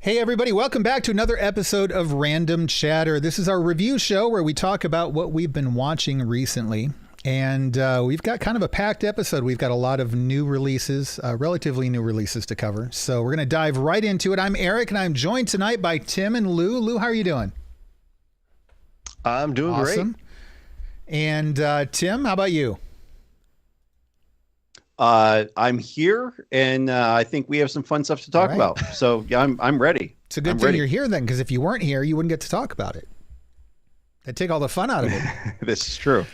Hey everybody, welcome back to another episode of Random Chatter. This is our review show where we talk about what we've been watching recently. And we've got kind of a packed episode. We've got a lot of new releases, relatively new releases to cover. So we're going to dive right into it. I'm Eric, and I'm joined tonight by Tim and Lou. Lou, how are you doing? I'm doing awesome. Great. And Tim, how about you? I'm here, and I think we have some fun stuff to talk about. So yeah, I'm ready. It's a good thing you're here then, because if you weren't here, you wouldn't get to talk about it. That'd take all the fun out of it. This is true.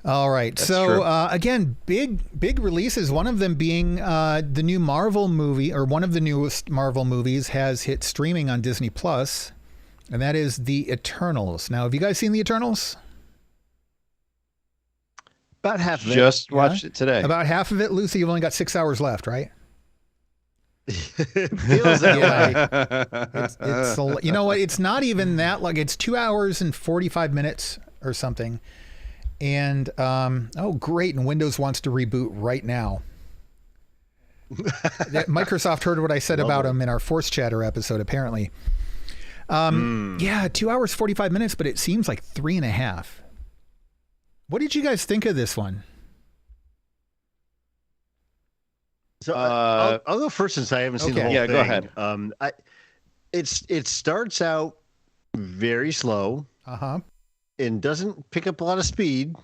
All right. That's so again, big releases. One of them being the new Marvel movie, or one of the newest Marvel movies, has hit streaming on Disney Plus, and that is The Eternals. Now, have you guys seen The Eternals? About half of it. Just watched it today. About half of it, Lucy. You've only got 6 hours left, right? It feels that way. It's you know what? It's not even that long. It's 2 hours and 45 minutes or something. And oh, great! And Windows wants to reboot right now. Microsoft heard what I said about them in our Force Chatter episode. Apparently, yeah, 2 hours 45 minutes, but it seems like 3.5. What did you guys think of this one? So I'll go first since I haven't seen the whole thing. Go ahead. It starts out very slow. And doesn't pick up a lot of speed.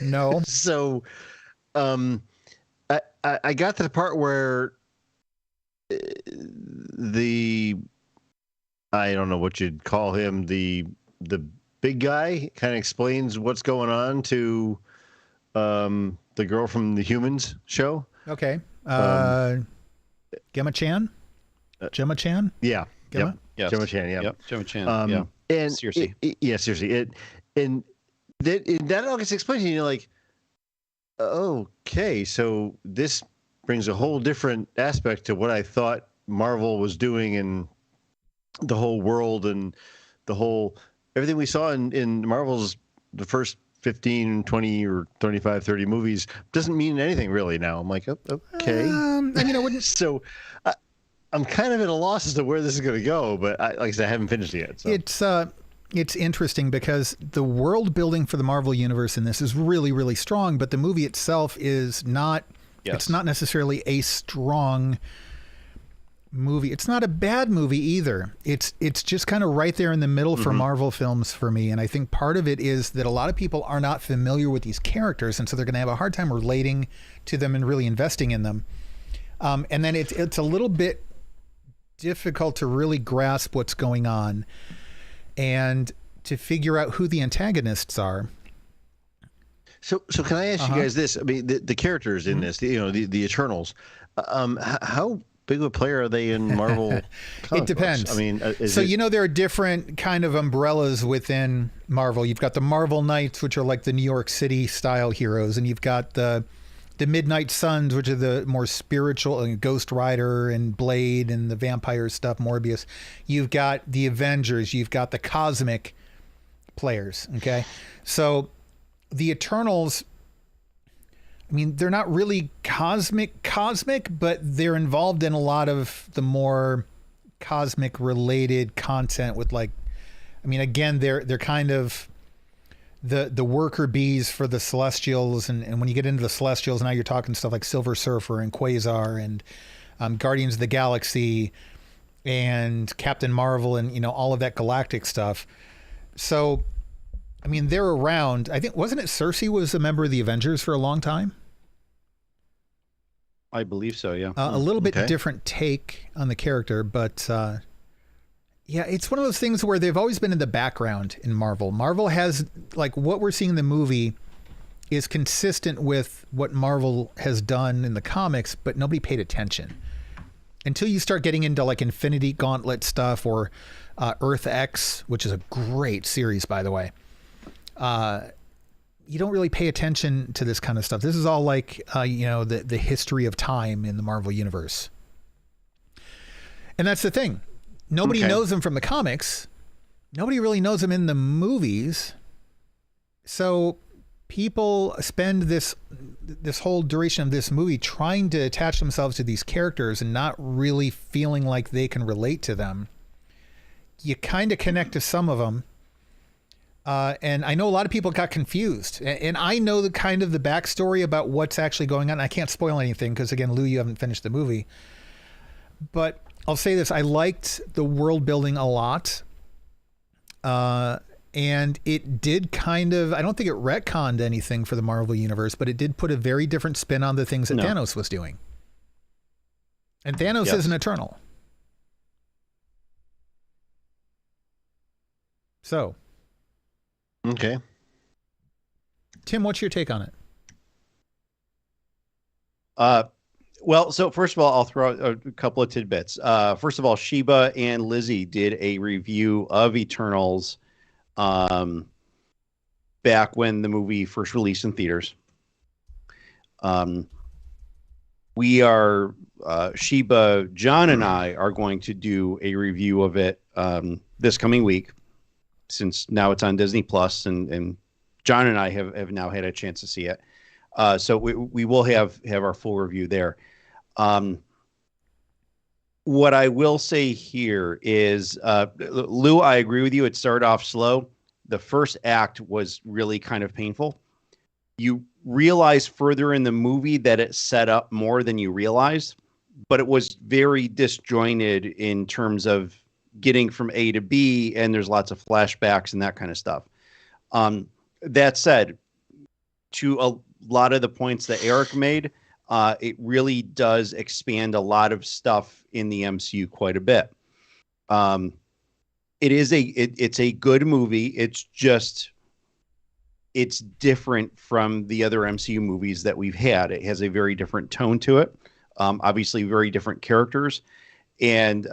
No. So, I got to the part where I don't know what you'd call him, the big guy kind of explains what's going on to the girl from the Humans show. Okay. Gemma Chan? Gemma Chan? Yeah. Gemma? Yes. Gemma Chan, yeah. Yep. Gemma Chan, yeah. And seriously. Seriously. And that all gets explained to you, like, okay, so this brings a whole different aspect to what I thought Marvel was doing and the whole world and the whole everything we saw in Marvel's the first 15, 20 or 25, 30 movies doesn't mean anything really now. I'm like, okay. I mean, I wouldn't. So I'm kind of at a loss as to where this is going to go, but like I said, I haven't finished it yet. So. It's interesting because the world building for the Marvel universe in this is really, really strong, but the movie itself is not. Yes. It's not necessarily a strong movie. It's not a bad movie either. It's just kind of right there in the middle for Marvel films for me. And I think part of it is that a lot of people are not familiar with these characters, and so they're going to have a hard time relating to them and really investing in them. And then it's a little bit difficult to really grasp what's going on and to figure out who the antagonists are. So can I ask you guys this? I mean, the characters in this, the Eternals, how big of a player are they in Marvel? It depends. Books? I mean, there are different kind of umbrellas within Marvel. You've got the Marvel Knights, which are like the New York City style heroes, and you've got the Midnight Suns, which are the more spiritual, Ghost Rider and Blade and the vampire stuff, Morbius. You've got the Avengers. You've got the cosmic players. Okay. So the Eternals, I mean, they're not really cosmic, but they're involved in a lot of the more cosmic related content with, like, I mean, again, they're kind of the worker bees for the Celestials, and when you get into the Celestials, now you're talking stuff like Silver Surfer and Quasar and Guardians of the Galaxy and Captain Marvel and all of that galactic stuff. So I mean, they're around. I think, wasn't it Cersei was a member of the Avengers for a long time? I believe so, yeah. A little bit different take on the character, but yeah, it's one of those things where they've always been in the background in Marvel. Marvel has, like, what we're seeing in the movie is consistent with what Marvel has done in the comics, but nobody paid attention. Until you start getting into, like, Infinity Gauntlet stuff or Earth X, which is a great series, by the way. You don't really pay attention to this kind of stuff. This is all like, the history of time in the Marvel universe. And that's the thing. Nobody knows them from the comics. Nobody really knows them in the movies. So people spend this whole duration of this movie trying to attach themselves to these characters and not really feeling like they can relate to them. you kind of connect to some of them. And I know a lot of people got confused, and I know the kind of the backstory about what's actually going on. I can't spoil anything because, again, Lou, you haven't finished the movie. But I'll say this: I liked the world building a lot, and it did kind of. I don't think it retconned anything for the Marvel universe, but it did put a very different spin on the things that Thanos was doing. And Thanos isn't eternal, so. Okay. Tim, what's your take on it? Well, so first of all, I'll throw out a couple of tidbits. First of all, Sheba and Lizzie did a review of Eternals back when the movie first released in theaters. We are, Sheba, John, and I are going to do a review of it this coming week, since now it's on Disney Plus, and John and I have now had a chance to see it. So we will have our full review there. What I will say here is, Lou, I agree with you. It started off slow. The first act was really kind of painful. You realize further in the movie that it set up more than you realized, but it was very disjointed in terms of getting from A to B, and there's lots of flashbacks and that kind of stuff. That said, to a lot of the points that Eric made, it really does expand a lot of stuff in the MCU quite a bit. It's a good movie. It's different from the other MCU movies that we've had. It has a very different tone to it. Obviously very different characters. And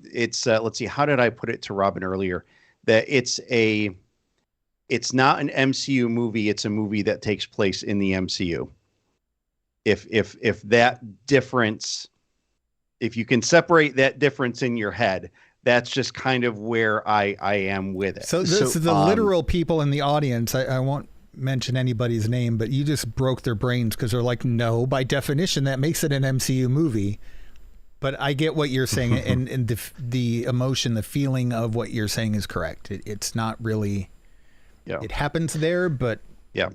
it's let's see, how did I put it to Robin earlier? That it's not an MCU movie, it's a movie that takes place in the MCU. If that difference, if you can separate that difference in your head, that's just kind of where I am with it. So the literal people in the audience, I won't mention anybody's name, but you just broke their brains because they're like, no, by definition, that makes it an MCU movie. But I get what you're saying, and the emotion, the feeling of what you're saying is correct. It's not really, it happens there, but yeah.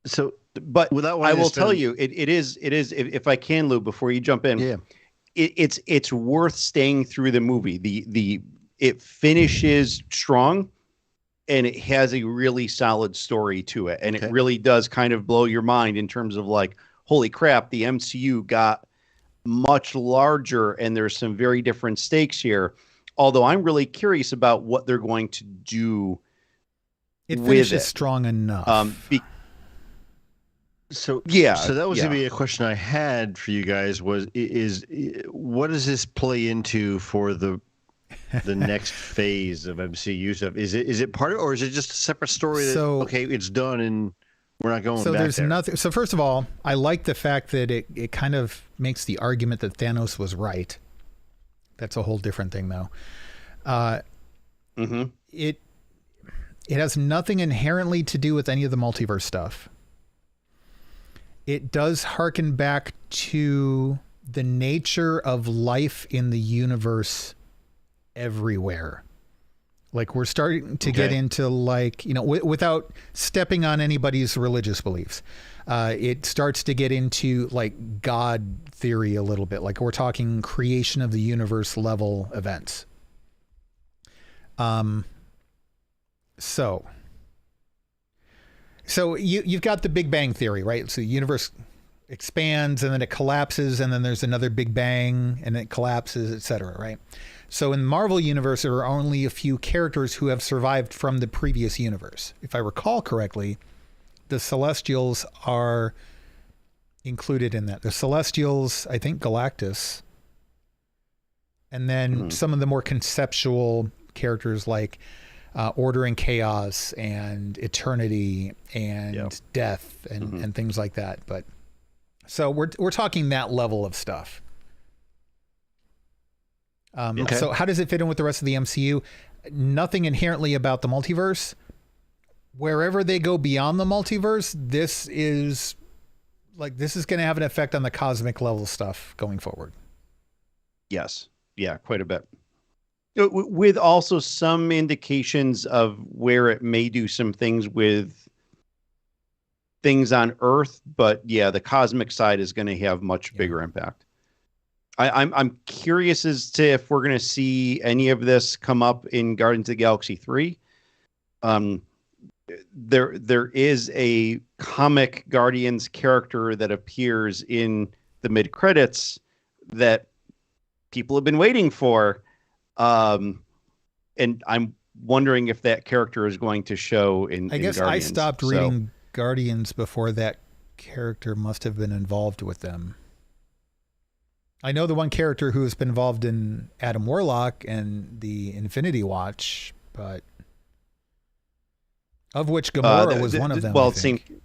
So, but without I will tell you, it is. If I can, Lou, before you jump in, it's worth staying through the movie. It finishes strong, and it has a really solid story to it, and it really does kind of blow your mind in terms of like, holy crap, the MCU got much larger, and there's some very different stakes here. Although I'm really curious about what they're going to do. It finishes strong enough. So that was gonna be a question I had for you guys. Is what does this play into for the next phase of MCU stuff? Is it part of, or is it just a separate story? It's done and we're not going back there's there? Nothing. So first of all, I like the fact that it kind of makes the argument that Thanos was right. That's a whole different thing, though. It has nothing inherently to do with any of the multiverse stuff. It does harken back to the nature of life in the universe everywhere. Like, we're starting to get into, like, without stepping on anybody's religious beliefs, it starts to get into like God theory a little bit. Like, we're talking creation of the universe level events. So you've got the Big Bang theory, right? So the universe expands and then it collapses, and then there's another Big Bang and it collapses, etc., right? So in the Marvel universe, there are only a few characters who have survived from the previous universe. If I recall correctly, the Celestials are included in that. The Celestials, I think Galactus, and then some of the more conceptual characters like Order and Chaos and Eternity and Death and things like that. But so we're talking that level of stuff. So how does it fit in with the rest of the MCU? Nothing inherently about the multiverse. Wherever they go beyond the multiverse, this is going to have an effect on the cosmic level stuff going forward. Yes. Yeah, quite a bit. With also some indications of where it may do some things with things on Earth, but yeah, the cosmic side is going to have much bigger impact. I'm curious as to if we're going to see any of this come up in Guardians of the Galaxy 3. There is a comic Guardians character that appears in the mid credits that people have been waiting for, and I'm wondering if that character is going to show in. I guess Guardians. I stopped reading Guardians before that character must have been involved with them. I know the one character who has been involved in Adam Warlock and the Infinity Watch, but of which Gamora was one of them. Well, I think. same.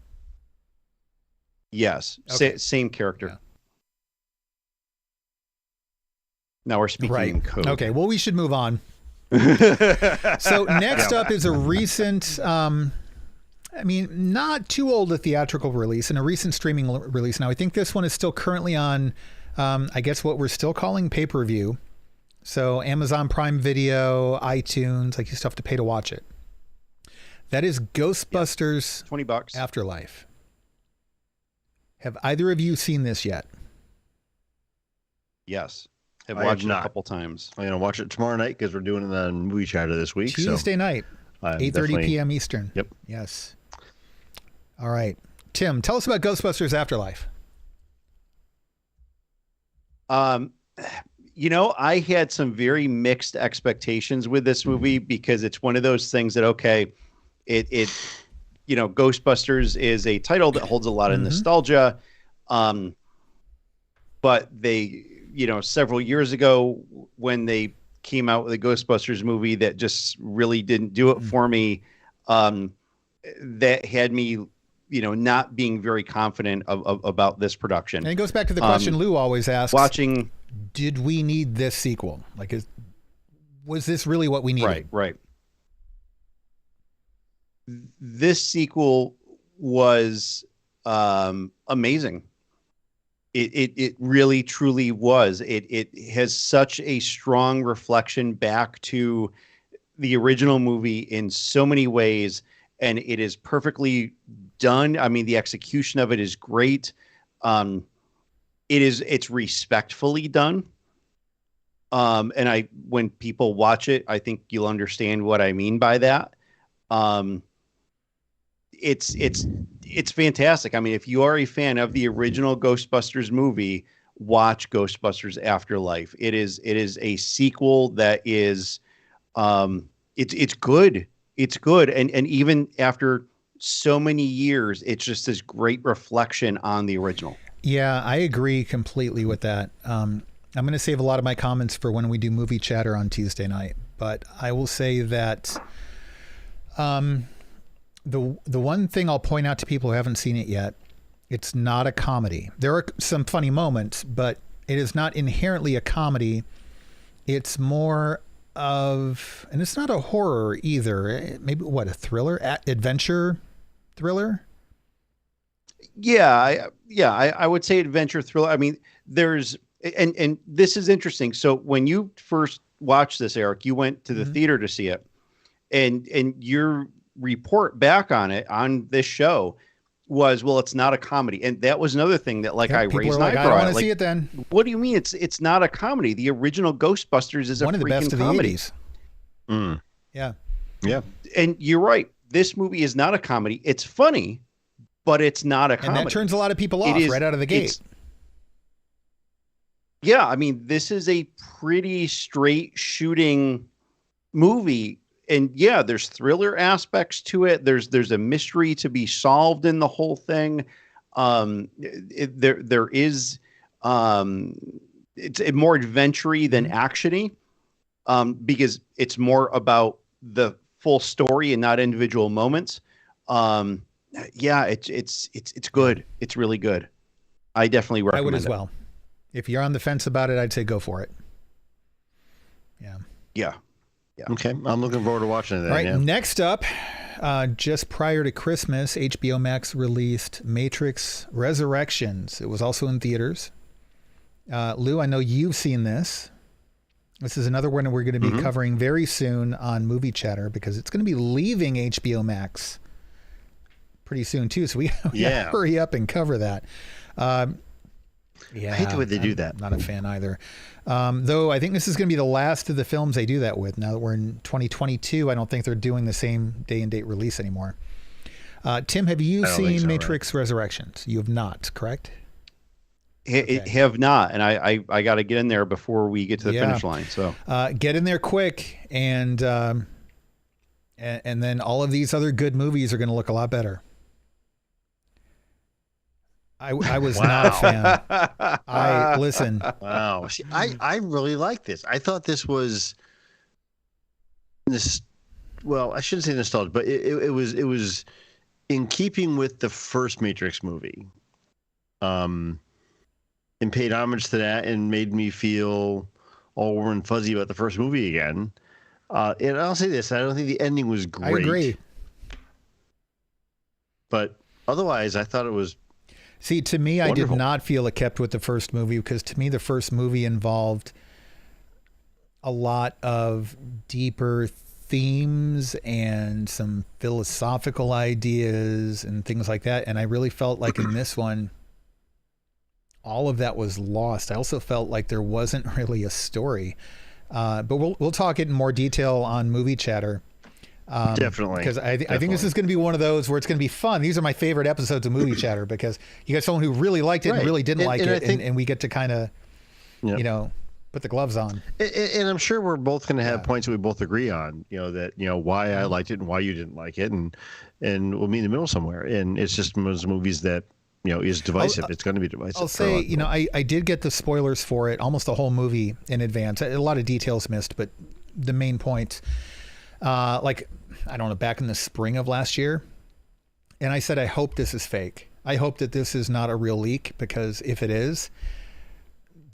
Yes, Okay. same character. Yeah. Now we're speaking in code. Okay, well, we should move on. So next up is a recent, not too old a theatrical release and a recent streaming release. Now, I think this one is still currently on, I guess what we're still calling pay-per-view. So Amazon Prime Video, iTunes, like you still have to pay to watch it. That is Ghostbusters $20 Afterlife. Have either of you seen this yet? Yes. Have I have watched it a not. couple times. I'm gonna watch it tomorrow night because we're doing it on Movie Chatter this week. Tuesday night, I'm 8:30 definitely- p.m. Eastern. Yep. Yes. All right. Tim, tell us about Ghostbusters Afterlife. I had some very mixed expectations with this movie because it's one of those things that, okay, it Ghostbusters is a title that holds a lot of nostalgia. But they, several years ago when they came out with a Ghostbusters movie that just really didn't do it for me, that had me, not being very confident about this production. And it goes back to the question Lou always asks. Watching, did we need this sequel? Like, was this really what we needed? Right. This sequel was amazing. It really truly was. It has such a strong reflection back to the original movie in so many ways, and it is perfectly done. I mean, the execution of it is great. It's respectfully done. And when people watch it, I think you'll understand what I mean by that. It's fantastic. I mean, if you are a fan of the original Ghostbusters movie, watch Ghostbusters Afterlife. It is a sequel that is, it's good. It's good. And even after so many years, it's just this great reflection on the original. Yeah, I agree completely with that. I'm going to save a lot of my comments for when we do Movie Chatter on Tuesday night, but I will say that the one thing I'll point out to people who haven't seen it yet, it's not a comedy. There are some funny moments, but it is not inherently a comedy. It's more of, and it's not a horror either. Maybe a thriller, adventure thriller. Yeah, I would say adventure thriller. I mean, there's and this is interesting. So when you first watched this, Eric, you went to the theater to see it, and your report back on it on this show was, well, it's not a comedy, and that was another thing that I raised an eyebrow. I don't want to see it then. What do you mean it's not a comedy? The original Ghostbusters is one of the best of comedy. The 80s. Yeah. And you're right. This movie is not a comedy. It's funny, but it's not a comedy. And that turns a lot of people off right out of the gate. Yeah, I mean, this is a pretty straight shooting movie. And yeah, there's thriller aspects to it. There's a mystery to be solved in the whole thing. There is it's more adventure-y than action-y, because it's more about the full story and not individual moments. Yeah, it's good. It's really good. I definitely recommend it. I would as well. If you're on the fence about it, I'd say go for it. Yeah. Okay, I'm looking forward to watching it. All right, next up, just prior to Christmas, HBO Max released Matrix Resurrections. It was also in theaters. Lou, I know you've seen this. This is another one we're going to be covering very soon on Movie Chatter because it's going to be leaving HBO Max pretty soon too. So we gotta hurry up and cover that. I hate the way they do that. Not a fan either. Though I think this is going to be the last of the films they do that with. Now that we're in 2022, I don't think they're doing the same day and date release anymore. Tim, have you seen Matrix Resurrections? You have not, correct? Have not, and I got to get in there before we get to the finish line. So get in there quick, and then all of these other good movies are going to look a lot better. I was not a fan. Listen. Wow. See, I really like this. I thought this was this. Well, I shouldn't say nostalgic, but it was in keeping with the first Matrix movie. And paid homage to that and made me feel all warm and fuzzy about the first movie again. And I'll say this, I don't think the ending was great. I agree. But otherwise, I thought it was See, to me, wonderful. I did not feel it kept with the first movie because to me, the first movie involved a lot of deeper themes and some philosophical ideas and things like that. And I really felt like in this one, all of that was lost. I also felt like there wasn't really a story, but we'll talk it in more detail on Movie Chatter. Definitely, because I think this is going to be one of those where it's going to be fun. These are my favorite episodes of Movie Chatter because you got someone who really liked it and really didn't like it, and we get to kind of, put the gloves on. And I'm sure we're both going to have points that we both agree on. Why I liked it and why you didn't like it, and we'll meet in the middle somewhere. And it's just one of those movies that is divisive. It's going to be divisive. I'll say, I did get the spoilers for it, almost the whole movie in advance. A lot of details missed, but the main points, I don't know, back in the spring of last year. And I said, I hope this is fake. I hope that this is not a real leak, because if it is,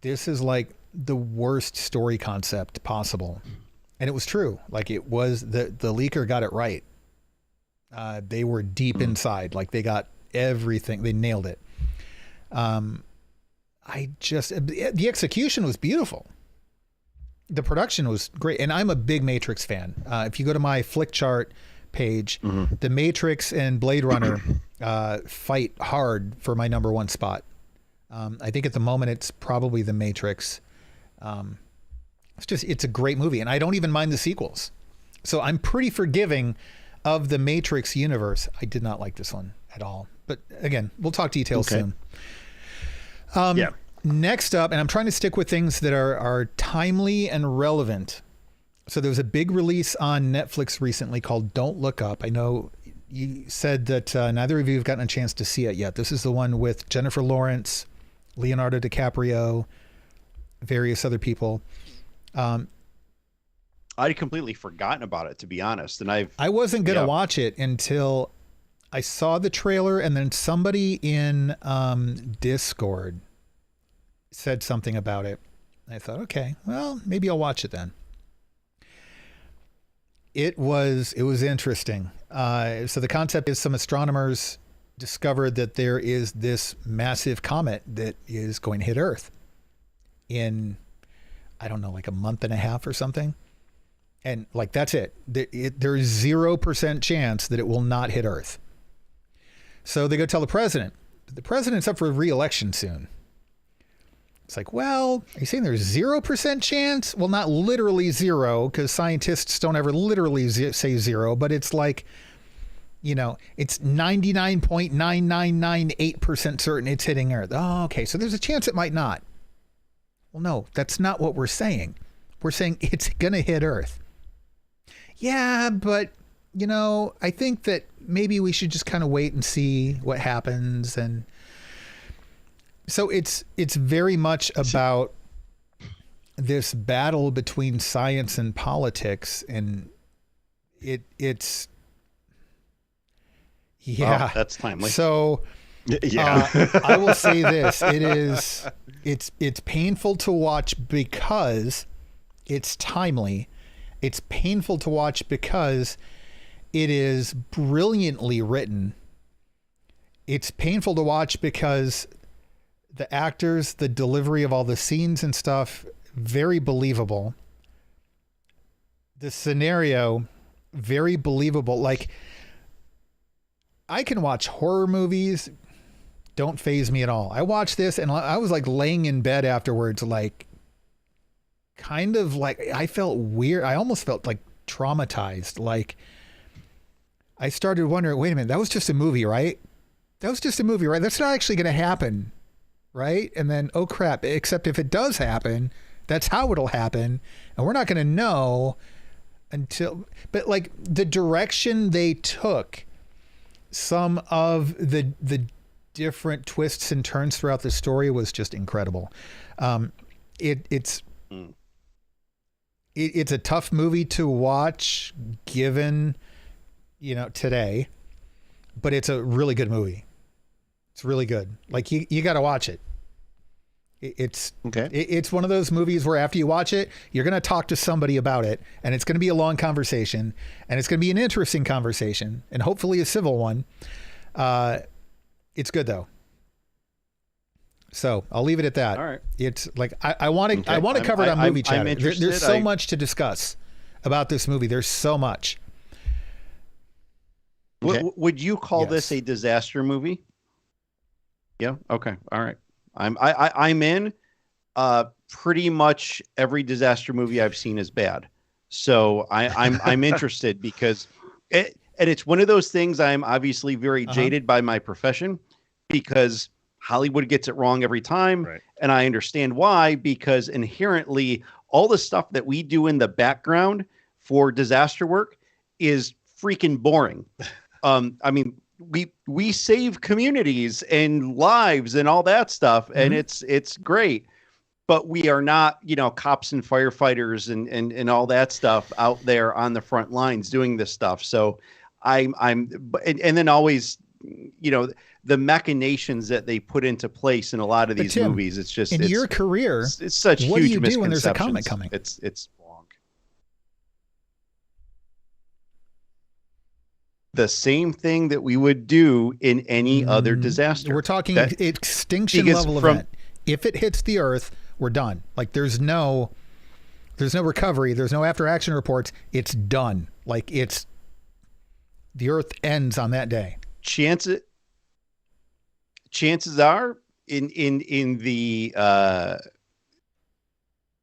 this is like the worst story concept possible. And it was true. Like it was, the leaker got it right. They were deep inside, like they got everything. They nailed it. The execution was beautiful. The production was great. And I'm a big Matrix fan. If you go to my flick chart page, The Matrix and Blade Runner fight hard for my number one spot. I think at the moment it's probably The Matrix. It's a great movie, and I don't even mind the sequels. So I'm pretty forgiving of the Matrix universe. I did not like this one at all. But again, we'll talk details soon. Next up, and I'm trying to stick with things that are timely and relevant. So there was a big release on Netflix recently called Don't Look Up. I know you said that neither of you have gotten a chance to see it yet. This is the one with Jennifer Lawrence, Leonardo DiCaprio, various other people. I'd completely forgotten about it, to be honest. And I wasn't going to watch it until I saw the trailer, and then somebody in Discord said something about it. I thought, okay, well, maybe I'll watch it then. It was interesting. So the concept is some astronomers discovered that there is this massive comet that is going to hit Earth in, I don't know, like a month and a half or something. And like, that's it. There's 0% chance that it will not hit Earth. So they go tell the president. The president's up for re-election soon. It's like, well, are you saying there's 0% chance? Well, not literally zero, because scientists don't ever literally say zero, but it's like, it's 99.9998% certain it's hitting Earth. Oh, okay. So there's a chance it might not. Well, no, that's not what we're saying. We're saying it's going to hit Earth. Yeah, but, I think that maybe we should just kind of wait and see what happens. And so it's very much about this battle between science and politics. And it's, wow, that's timely. So I will say this, it's painful to watch because it's timely. It's painful to watch because it is brilliantly written. It's painful to watch because the actors, the delivery of all the scenes and stuff, very believable. the scenario very believable. Like, I can watch horror movies, don't faze me at all. I watched this and I was like laying in bed afterwards, like kind of like I felt weird. I almost felt like traumatized. Like I started wondering, wait a minute, that was just a movie, right? That was just a movie, right? That's not actually going to happen, right? And then, oh crap, except if it does happen, that's how it'll happen. And we're not going to know until, but like the direction they took, some of the different twists and turns throughout the story was just incredible. It's a tough movie to watch given, today, but it's a really good movie. It's really good. Like you got to watch it. It's okay. It's one of those movies where after you watch it, you're going to talk to somebody about it, and it's going to be a long conversation, and it's going to be an interesting conversation, and hopefully a civil one. It's good though. So I'll leave it at that. All right. It's like I want to cover it on Movie Chatter. There's so much to discuss about this movie. There's so much. Okay. Would you call this a disaster movie? Yeah. Okay. All right. I'm in. Pretty much every disaster movie I've seen is bad, so I'm interested because it's one of those things. I'm obviously very jaded by my profession because Hollywood gets it wrong every time, right. And I understand why, because inherently all the stuff that we do in the background for disaster work is freaking boring. I mean, we save communities and lives and all that stuff, and it's great, but we are not, cops and firefighters and all that stuff out there on the front lines doing this stuff. So and then always, the machinations that they put into place in a lot of these movies. It's just in your career, it's such what huge do you do when there's a comic misconceptions. coming? It's wrong. The same thing that we would do in any other disaster. We're talking extinction level event. If it hits the Earth, we're done. Like there's no recovery. There's no after action reports. It's done. Like the Earth ends on that day. Chances are in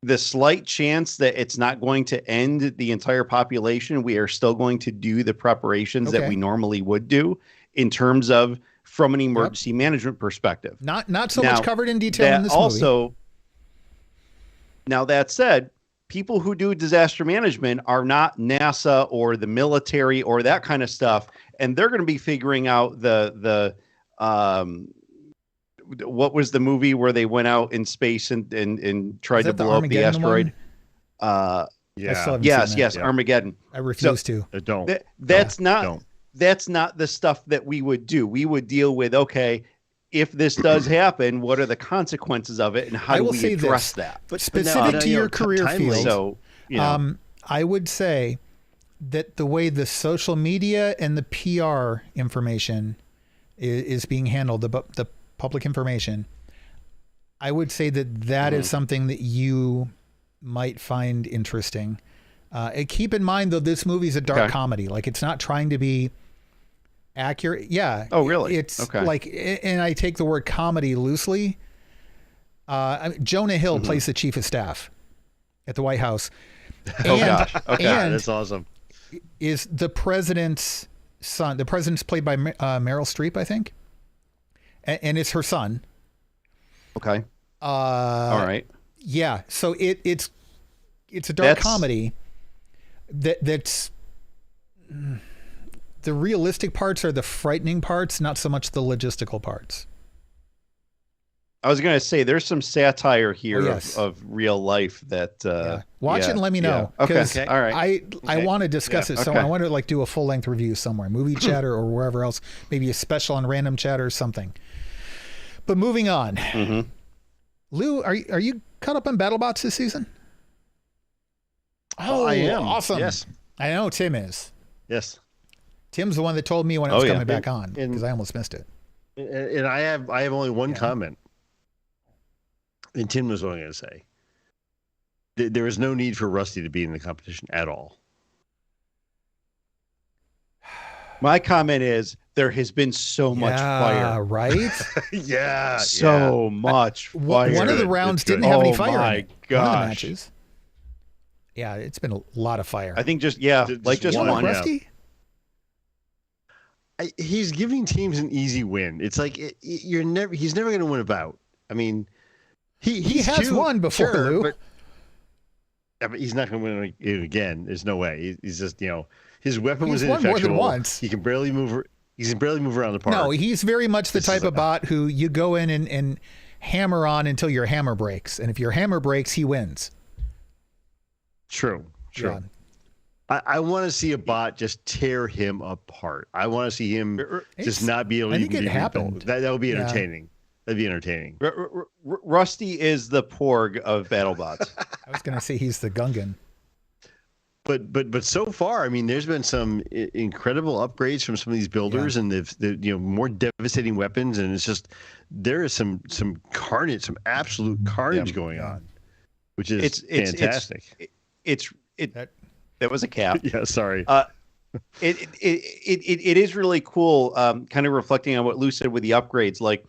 the slight chance that it's not going to end the entire population, we are still going to do the preparations that we normally would do in terms of from an emergency management perspective. Not so much covered in detail in this movie. Now that said, people who do disaster management are not NASA or the military or that kind of stuff, and they're going to be figuring out the what was the movie where they went out in space and tried to blow up the asteroid? Yes, Armageddon. I refuse to. Don't. That's not the stuff that we would do. We would deal with, okay, if this does happen, what are the consequences of it, and how do we address that? But specific to your career field, so I would say that the way the social media and the PR information is being handled, the public information, I would say that is something that you might find interesting. And keep in mind, though, this movie is a dark comedy. Like, it's not trying to be accurate. Yeah. Oh, really? It's like, and I take the word comedy loosely. Jonah Hill plays the chief of staff at the White House. Gosh. Okay. And that's awesome. Is the president's son. The president's played by Meryl Streep, I think. And it's her son. Okay. All right. Yeah. So it's a dark comedy that's the realistic parts are the frightening parts, not so much the logistical parts. I was going to say there's some satire here of real life that watch it and let me know. Yeah. Okay. All right. I want to discuss it. So I want to do a full length review somewhere, Movie Chatter or wherever else, maybe a special on Random Chatter or something. But moving on, Lou, are you caught up on BattleBots this season? Oh, I am. Awesome. Yes. I know Tim is. Yes. Tim's the one that told me when it was coming back on because I almost missed it. And I have only one comment. And Tim was only going to say there is no need for Rusty to be in the competition at all. My comment is there has been so much fire. Right? Yeah. So much fire. One of the good. rounds It's good. didn't have any Oh fire my in it. gosh. One of the matches. Yeah, it's been a lot of fire. I think just one, one. yeah. Rusty? He's giving teams an easy win. It's like he's never going to win a bout. I mean, he has cute, won before, sure, Lou. but he's not going to win it again. There's no way. He's just, his weapon was He's won more ineffectual. than once. He can barely move. He can barely move around the park. No, he's very much the type of bot who you go in and hammer on until your hammer breaks. And if your hammer breaks, he wins. True. Yeah. I want to see a bot just tear him apart. I want to see him just not be able to think even it be happened. rebuilt. That would be Yeah. entertaining. That'd be entertaining. Rusty is the Porg of BattleBots. I was going to say he's the Gungan. But so far, I mean, there's been some incredible upgrades from some of these builders, and they've more devastating weapons, and it's just there is some carnage, some absolute carnage going on, which is fantastic. That was a cap. Yeah, sorry. It is really cool. Kind of reflecting on what Lou said with the upgrades, like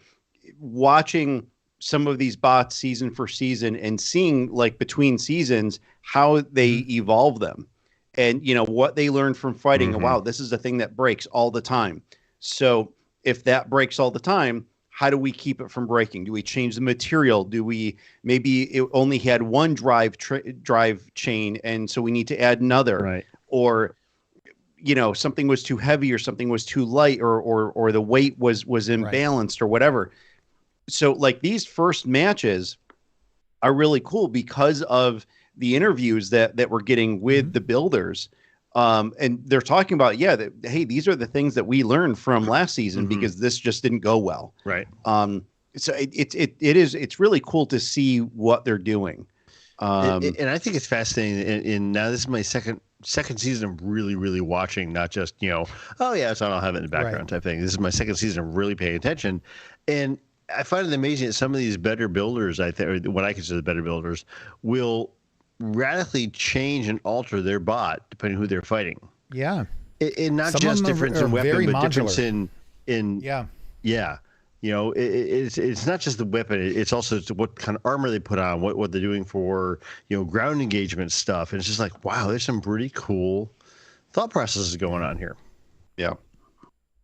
watching some of these bots season for season and seeing like between seasons how they evolve them, and what they learn from fighting. And wow, this is a thing that breaks all the time. So if that breaks all the time, how do we keep it from breaking? Do we change the material? Do we maybe it only had one drive chain, and so we need to add another? Right. Or something was too heavy, or something was too light, or the weight was imbalanced, or whatever. So like these first matches are really cool because of the interviews that we're getting with the builders. And they're talking about, that, hey, these are the things that we learned from last season because this just didn't go well. Right. So it's really cool to see what they're doing. And I think it's fascinating. And now this is my second season of really, really watching, not just, oh yeah, so I'll have it in the background type thing. This is my second season of really paying attention. And I find it amazing that some of these better builders, or what I consider the better builders, will radically change and alter their bot depending on who they're fighting. Yeah. And not Some just of them difference are in weapon, very but modular. difference in Yeah. It's not just the weapon. It's also what kind of armor they put on, what they're doing for, ground engagement stuff. And it's just like, wow, there's some pretty cool thought processes going on here. Yeah.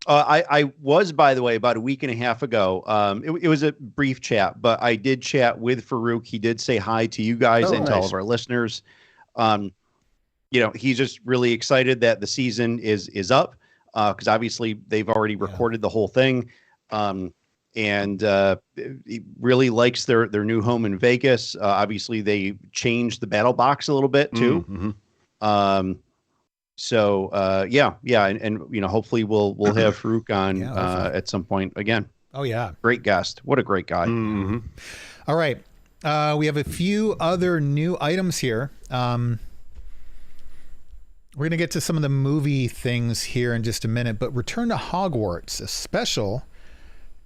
I was, by the way, about a week and a half ago. It was a brief chat, but I did chat with Farouk. He did say hi to you guys and to all of our listeners. He's just really excited that the season is up because obviously they've already recorded the whole thing. And he really likes their new home in Vegas. Obviously, they changed the battle box a little bit too. And hopefully we'll have Farouk on at some point again. Oh yeah, great guest. What a great guy. All right, we have a few other new items here. We're gonna get to some of the movie things here in just a minute, but Return to Hogwarts, a special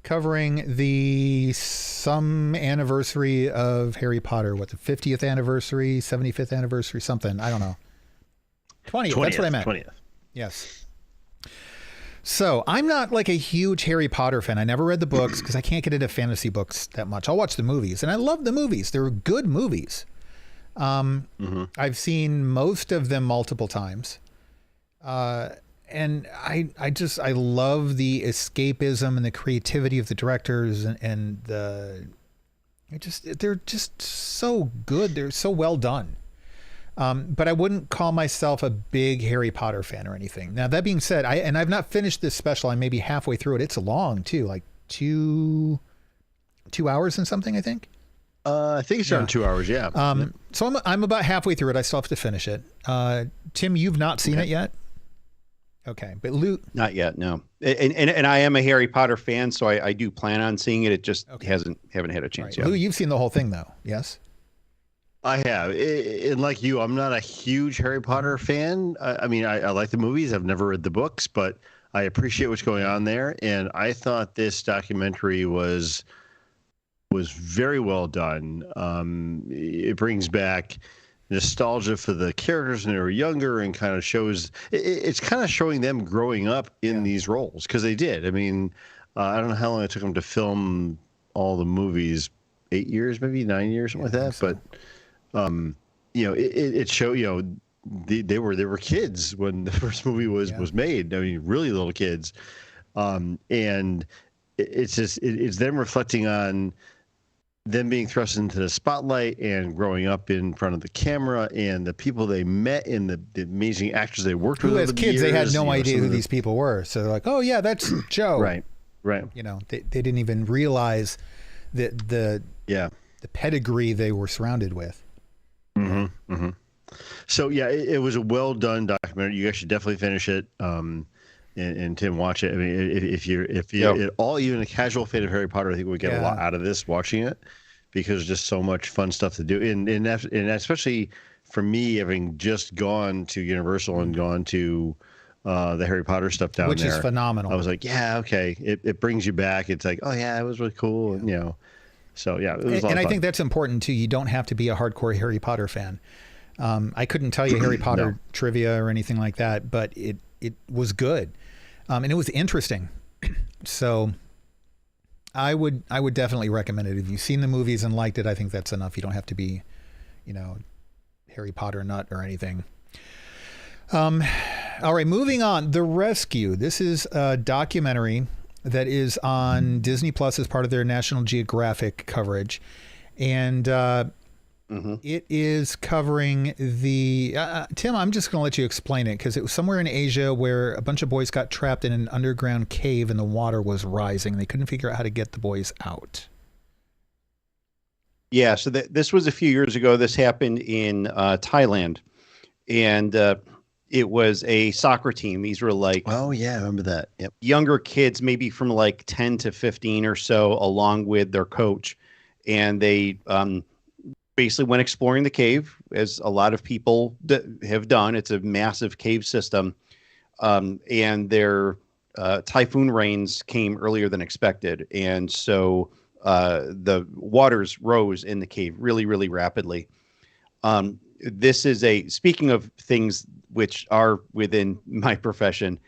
covering some anniversary of Harry Potter. What, the 50th anniversary, 75th anniversary, something? I don't know. 20th, that's what I meant. 20th. Yes. So I'm not like a huge Harry Potter fan. I never read the books because I can't get into fantasy books that much. I'll watch the movies, and I love the movies. They're good movies. I've seen most of them multiple times. And I love the escapism and the creativity of the directors and they're just so good. They're so well done. But I wouldn't call myself a big Harry Potter fan or anything. Now, that being said, I've not finished this special. I'm maybe halfway through it. It's long too, like 2 hours and something, I think. I think it's around 2 hours. Yeah. So I'm about halfway through it. I still have to finish it. Tim, you've not seen it yet? Okay, but Luke, not yet, no. And I am a Harry Potter fan, so I do plan on seeing it. It just haven't had a chance yet. Lou, you've seen the whole thing though, yes? I have. And like you, I'm not a huge Harry Potter fan. I mean, I like the movies. I've never read the books, but I appreciate what's going on there. And I thought this documentary was very well done. It brings back nostalgia for the characters when they were younger, and kind of shows it's kind of showing them growing up in these roles, because they did. I mean, I don't know how long it took them to film all the movies, 8 years, maybe 9 years, something like that. So. But it showed, they were kids when the first movie was made. I mean, really little kids, and it's them reflecting on them being thrust into the spotlight and growing up in front of the camera, and the people they met, and the amazing actors they worked with. Who, as kids, they had no idea who these people were. So they're like, oh yeah, that's Joe. Right. They didn't even realize the pedigree they were surrounded with. Mm-hmm. Mm-hmm. So it was a well done documentary. You guys should definitely finish it. And Tim, watch it. I mean, if you're at all even a casual fan of Harry Potter, I think we get a lot out of this watching it, because there's just so much fun stuff to do. And especially for me, having just gone to Universal and gone to the Harry Potter stuff down there, which is phenomenal. I was like, okay, it brings you back. It's like, oh yeah, it was really cool, and so it was a lot of fun. I think that's important too. You don't have to be a hardcore Harry Potter fan. I couldn't tell you Harry Potter trivia or anything like that, but it was good. And it was interesting. So I would definitely recommend it. If you've seen the movies and liked it, I think that's enough. You don't have to be, Harry Potter nut or anything. All right, moving on. The Rescue. This is a documentary that is on Disney Plus as part of their National Geographic coverage. And it is covering the Tim, I'm just going to let you explain it, because it was somewhere in Asia where a bunch of boys got trapped in an underground cave and the water was rising. They couldn't figure out how to get the boys out. Yeah, so this was a few years ago. This happened in Thailand, and it was a soccer team. These were like, oh yeah, I remember that. Yep. Younger kids, maybe from like 10 to 15 or so, along with their coach, and they basically went exploring the cave, as a lot of people have done. It's a massive cave system, and their typhoon rains came earlier than expected, and so the waters rose in the cave really, really rapidly. This is speaking of things which are within my profession,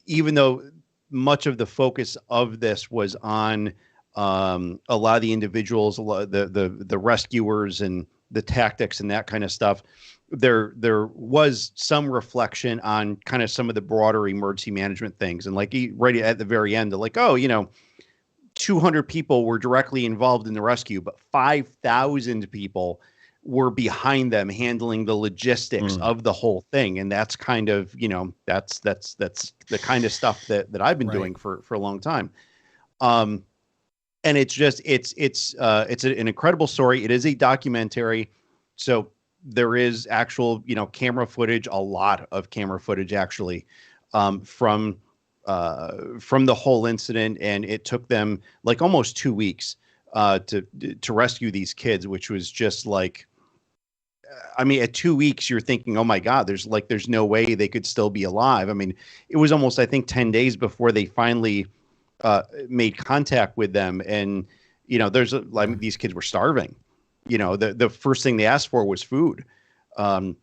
even though much of the focus of this was on a lot of the individuals, the rescuers and the tactics and that kind of stuff, there was some reflection on kind of some of the broader emergency management things. And like right at the very end, they're like, 200 people were directly involved in the rescue, but 5,000 people were behind them handling the logistics of the whole thing. And that's kind of, that's the kind of stuff that I've been doing for a long time. And it's just, it's an incredible story. It is a documentary. So there is actual, camera footage, a lot of camera footage actually, from the whole incident. And it took them like almost 2 weeks to rescue these kids, which was just like, I mean, at 2 weeks, you're thinking, oh my God, there's no way they could still be alive. I mean, it was almost, I think, 10 days before they finally made contact with them. And, these kids were starving. The first thing they asked for was food. So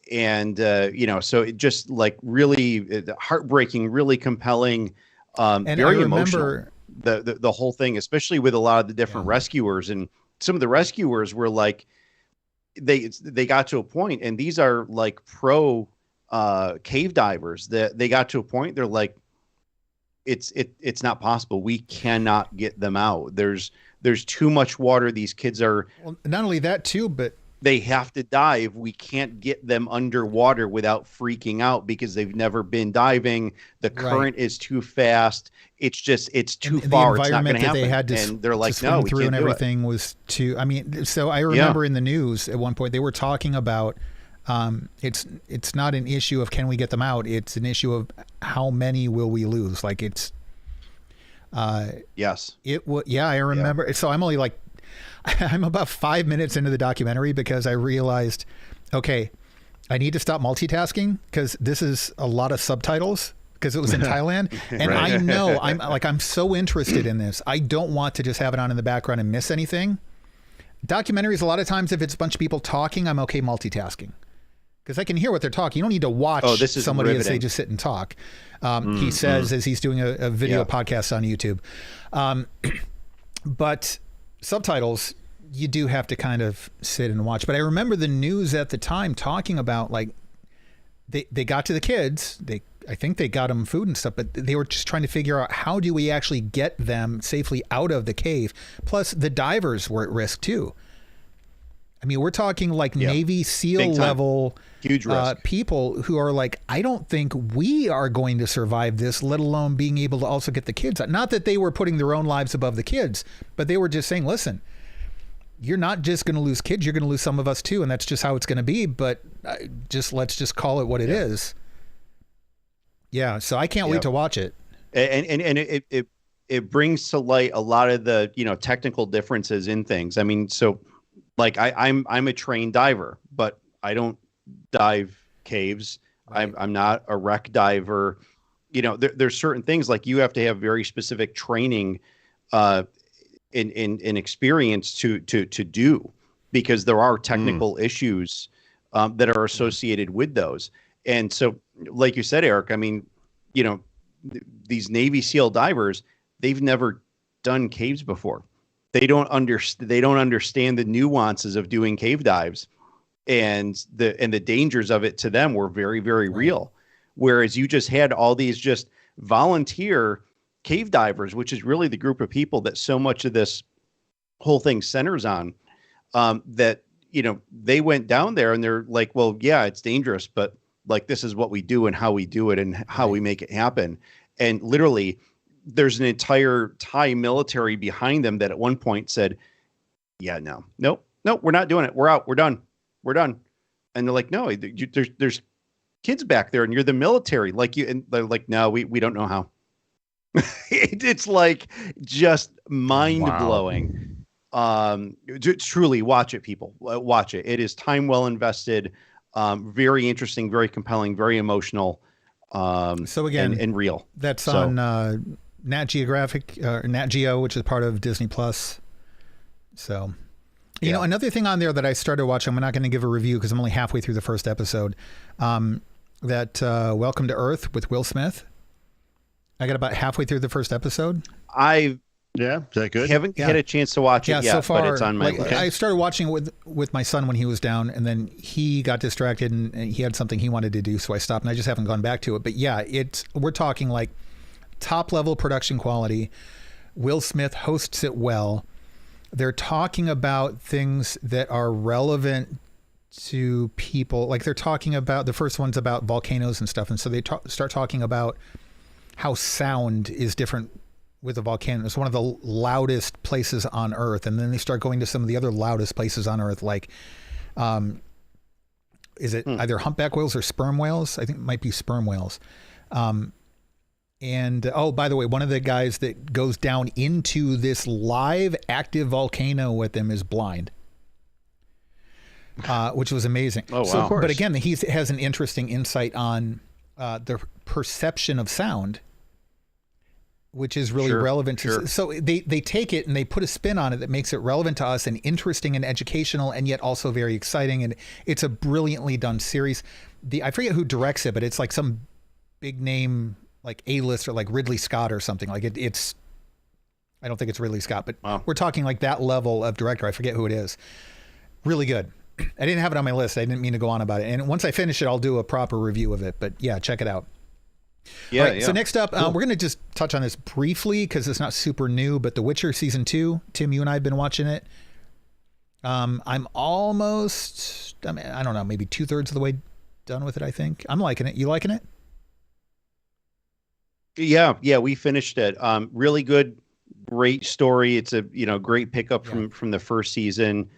it just like really heartbreaking, really compelling, and very emotional. The whole thing, especially with a lot of the different rescuers, and some of the rescuers were like, they got to a point, and these are like pro cave divers, that they got to a point, they're like, it's not possible. We cannot get them out. There's too much water. These kids are, well, not only that too, but they have to dive. We can't get them underwater without freaking out, because they've never been diving. The current is too fast. It's too far. It's not going to happen. They had to, and they're like, no, we can't and everything do it. Was too. I mean, so I remember in the news at one point they were talking about it's not an issue of can we get them out. It's an issue of how many will we lose. Like it's. Yes. It was. Yeah, I remember. So I'm only like. I'm about 5 minutes into the documentary because I realized, okay, I need to stop multitasking because this is a lot of subtitles because it was in Thailand. And I know I'm so interested in this. I don't want to just have it on in the background and miss anything. Documentaries, a lot of times, if it's a bunch of people talking, I'm okay multitasking. Because I can hear what they're talking. You don't need to watch somebody as they just sit and talk. He says as he's doing a video podcast on YouTube. But subtitles, you do have to kind of sit and watch. But I remember the news at the time talking about, like, they got to the kids. I think they got them food and stuff, but they were just trying to figure out how do we actually get them safely out of the cave. Plus, the divers were at risk too. I mean, we're talking like Navy SEAL level huge risk. People who are like, I don't think we are going to survive this, let alone being able to also get the kids out. Not that they were putting their own lives above the kids, but they were just saying, listen, you're not just going to lose kids, you're going to lose some of us too, and that's just how it's going to be, but let's just call it what it is. Yeah, so I can't wait to watch it. And it brings to light a lot of the, technical differences in things. I mean, so like I'm a trained diver, but I don't dive caves. Right. I'm not a wreck diver. There's certain things like you have to have very specific training in experience to do, because there are technical issues that are associated with those. And so, like you said, Eric, I mean, these Navy SEAL divers, they've never done caves before. They don't understand the nuances of doing cave dives, and the dangers of it to them were very, very real. Whereas you just had all these just volunteer cave divers, which is really the group of people that so much of this whole thing centers on, that, they went down there and they're like, well, yeah, it's dangerous, but like, this is what we do and how we do it and how we make it happen. And literally there's an entire Thai military behind them that at one point said, yeah, nope, we're not doing it. We're out. We're done. And they're like, no, there's kids back there and you're the military. Like you, and they're like, no, we don't know how. It's like just mind blowing. Truly watch it, people. Watch it. It is time well invested. Very interesting, very compelling, very emotional. So again, and real. That's on Nat Geographic, Nat Geo, which is part of Disney Plus. So, you know, another thing on there that I started watching, I'm not going to give a review because I'm only halfway through the first episode. That Welcome to Earth with Will Smith. I got about halfway through the first episode. Is that good? Haven't had a chance to watch it yet, so far, but it's on my list. I started watching it with my son when he was down, and then he got distracted and he had something he wanted to do, so I stopped, and I just haven't gone back to it. But yeah, we're talking like top level production quality. Will Smith hosts it well. They're talking about things that are relevant to people. Like they're talking about, the first one's about volcanoes and stuff, and so they start talking about how sound is different with a volcano. It's one of the loudest places on Earth. And then they start going to some of the other loudest places on Earth, like, is it either humpback whales or sperm whales? I think it might be sperm whales. And by the way, one of the guys that goes down into this live active volcano with them is blind, which was amazing. Oh, wow. So, but again, he has an interesting insight on the perception of sound, which is really relevant to. So they take it and they put a spin on it that makes it relevant to us and interesting and educational and yet also very exciting. And it's a brilliantly done series. I forget who directs it, but it's like some big name, like A-list or like Ridley Scott or something. Like it's, I don't think it's Ridley Scott, but we're talking like that level of director. I forget who it is. Really good. I didn't have it on my list. I didn't mean to go on about it. And once I finish it, I'll do a proper review of it. But yeah, check it out. Yeah. So next up, we're going to just touch on this briefly because it's not super new, but The Witcher season 2. Tim, you and I have been watching it. I'm almost, I don't know, maybe 2/3 of the way done with it, I think. I'm liking it. You liking it? Yeah, we finished it. Really good, great story. It's a great pickup from the first season.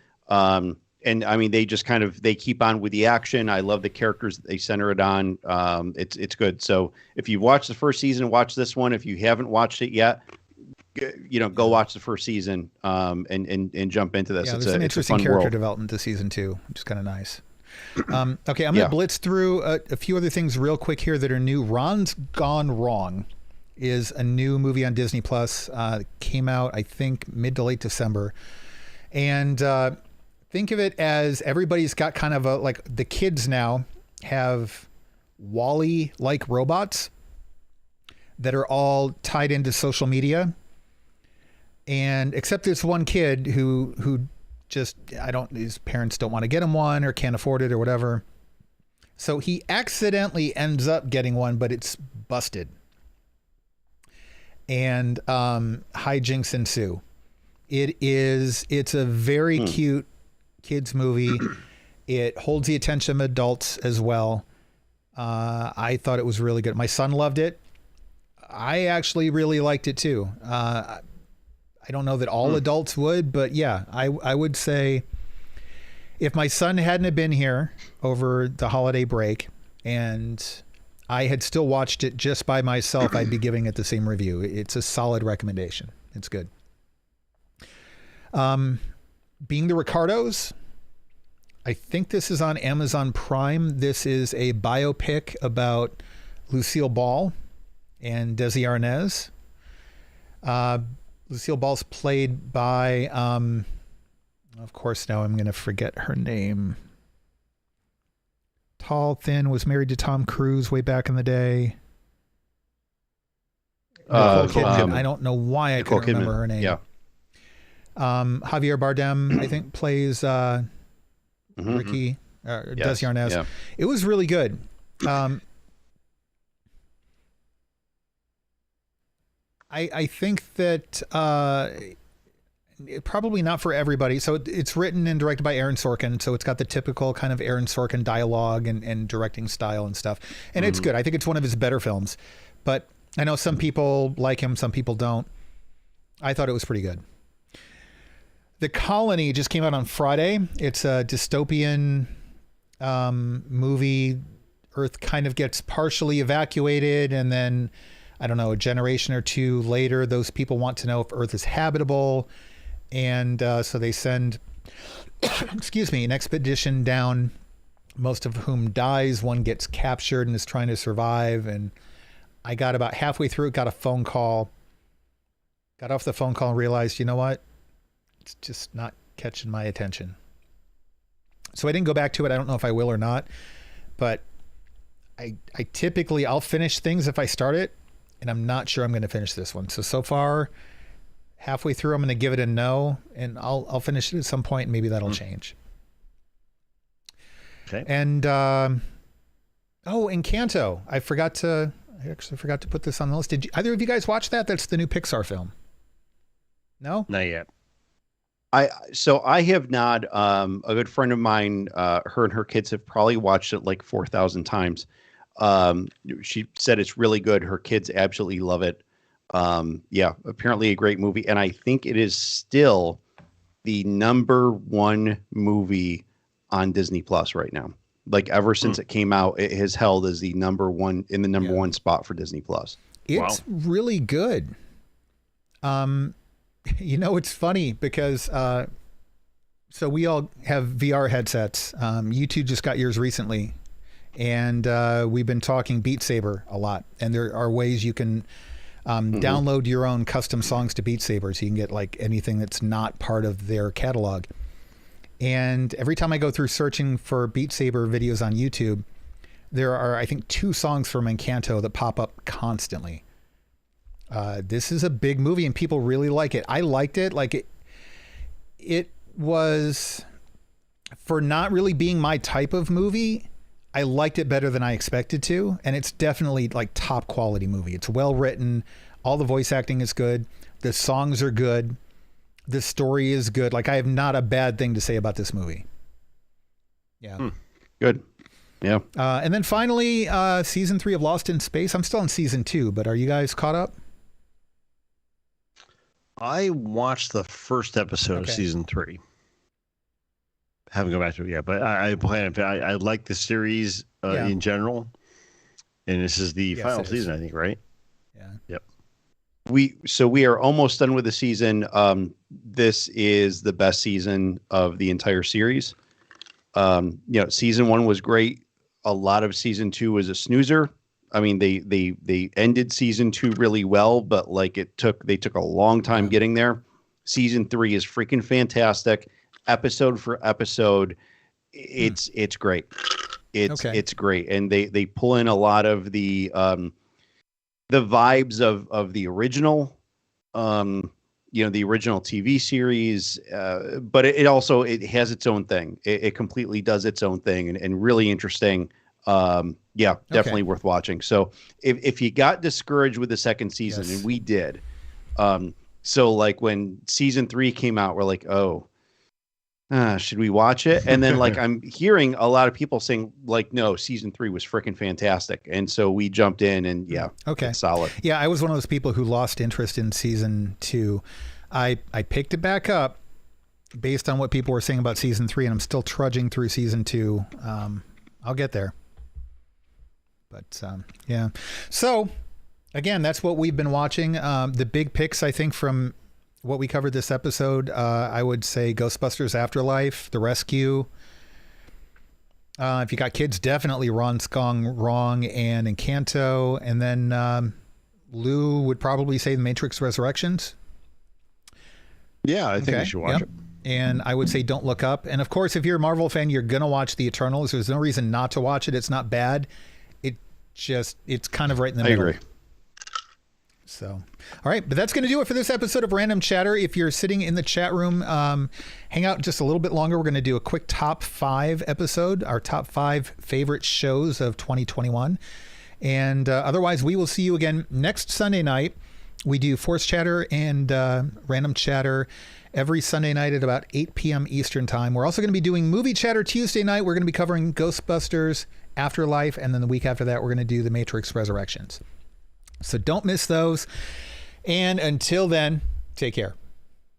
And I mean, they just they keep on with the action. I love the characters that they center it on. It's good. So if you've watched the first season, watch this one. If you haven't watched it yet, go watch the first season and jump into this. Yeah, there's some interesting character development to season 2, which is kind of nice. Okay, I'm going to blitz through a few other things real quick here that are new. Ron's Gone Wrong is a new movie on Disney Plus. Came out, I think, mid to late December. And think of it as everybody's got kind of like the kids now have Wall-E like robots that are all tied into social media. And except this one kid who just, his parents don't want to get him one or can't afford it or whatever. So he accidentally ends up getting one, but it's busted. And hijinks ensue. It's a very cute kids movie. It holds the attention of adults as well. I thought it was really good. My son loved it. I actually really liked it too. I don't know that all adults would, but yeah, I would say if my son hadn't have been here over the holiday break and I had still watched it just by myself, I'd be giving it the same review. It's a solid recommendation. It's good. Being the Ricardos, I think this is on Amazon Prime. This is a biopic about Lucille Ball and Desi Arnaz. Lucille Ball's played by, of course, now I'm going to forget her name. Tall, thin, was married to Tom Cruise way back in the day. Nicole Kidman. I don't know why I can't remember her name. Yeah. Javier Bardem, I think, plays Ricky, Desi Arnaz. Yeah. It was really good. I think that probably not for everybody. So it's written and directed by Aaron Sorkin. So it's got the typical kind of Aaron Sorkin dialogue and directing style and stuff. And it's good. I think it's one of his better films. But I know some people like him, some people don't. I thought it was pretty good. The Colony just came out on Friday. It's a dystopian movie. Earth kind of gets partially evacuated, and then, I don't know, a generation or two later, those people want to know if Earth is habitable. And so they send, an expedition down, most of whom dies. One gets captured and is trying to survive. And I got about halfway through, got a phone call, got off the phone call and realized, you know what? It's just not catching my attention. So I didn't go back to it. I don't know if I will or not, but I typically, I'll finish things if I start it, and I'm not sure I'm going to finish this one. So far, halfway through, I'm going to give it a no, and I'll finish it at some point, and maybe that'll change. Okay. And, Encanto. I actually forgot to put this on the list. Did either of you guys watch that? That's the new Pixar film. No? Not yet. I have not. A good friend of mine, her and her kids have probably watched it like 4,000 times. She said it's really good. Her kids absolutely love it. Apparently a great movie. And I think it is still the #1 movie on Disney Plus right now. Like ever since it came out, it has held as the #1 in the number one spot for Disney Plus. It's really good. It's funny because, so we all have VR headsets. You two just got yours recently, and we've been talking Beat Saber a lot. And there are ways you can download your own custom songs to Beat Saber, so you can get like anything that's not part of their catalog. And every time I go through searching for Beat Saber videos on YouTube, there are, I think, 2 songs from Encanto that pop up constantly. This is a big movie and people really like it. I liked it. Like it was, for not really being my type of movie, I liked it better than I expected to. And it's definitely like top quality movie. It's well written. All the voice acting is good. The songs are good. The story is good. Like I have not a bad thing to say about this movie. Yeah. Good. Yeah. And then finally, season 3 of Lost in Space. I'm still on season 2, but are you guys caught up? I watched the first episode of season 3. Haven't gone back to it yet, but I plan. I like the series in general, and this is the final season, I think, right? Yeah. Yep. We are almost done with the season. This is the best season of the entire series. Season 1 was great. A lot of season 2 was a snoozer. I mean, they ended season 2 really well, but like they took a long time getting there. Season 3 is freaking fantastic. Episode for episode, it's great. It's great, and they pull in a lot of the vibes of the original, the original TV series, but it also has its own thing. It completely does its own thing, and really interesting. Definitely worth watching. So if you got discouraged with the second season, and we did, so like when season 3 came out, we're like, should we watch it? And then like I'm hearing a lot of people saying like, no, season 3 was freaking fantastic, and so we jumped in, and it's solid. Yeah, I was one of those people who lost interest in season 2. I picked it back up based on what people were saying about season 3, and I'm still trudging through season 2. I'll get there. But yeah. So again, that's what we've been watching. The big picks, I think, from what we covered this episode, I would say Ghostbusters Afterlife, The Rescue. If you got kids, definitely Ron Skong Wrong and Encanto. And then Lou would probably say The Matrix Resurrections. Yeah, I think you should watch it. And I would say Don't Look Up. And of course, if you're a Marvel fan, you're going to watch The Eternals. There's no reason not to watch it. It's not bad. It's kind of right in the middle. I agree. So, all right, but that's going to do it for this episode of Random Chatter. If you're sitting in the chat room, hang out just a little bit longer. We're going to do a quick top 5 episode, our top 5 favorite shows of 2021. And otherwise, we will see you again next Sunday night. We do Force Chatter and Random Chatter every Sunday night at about 8 p.m. Eastern Time. We're also going to be doing Movie Chatter Tuesday night. We're going to be covering Ghostbusters Afterlife, and then the week after that, we're going to do The Matrix Resurrections. So don't miss those. And until then, take care.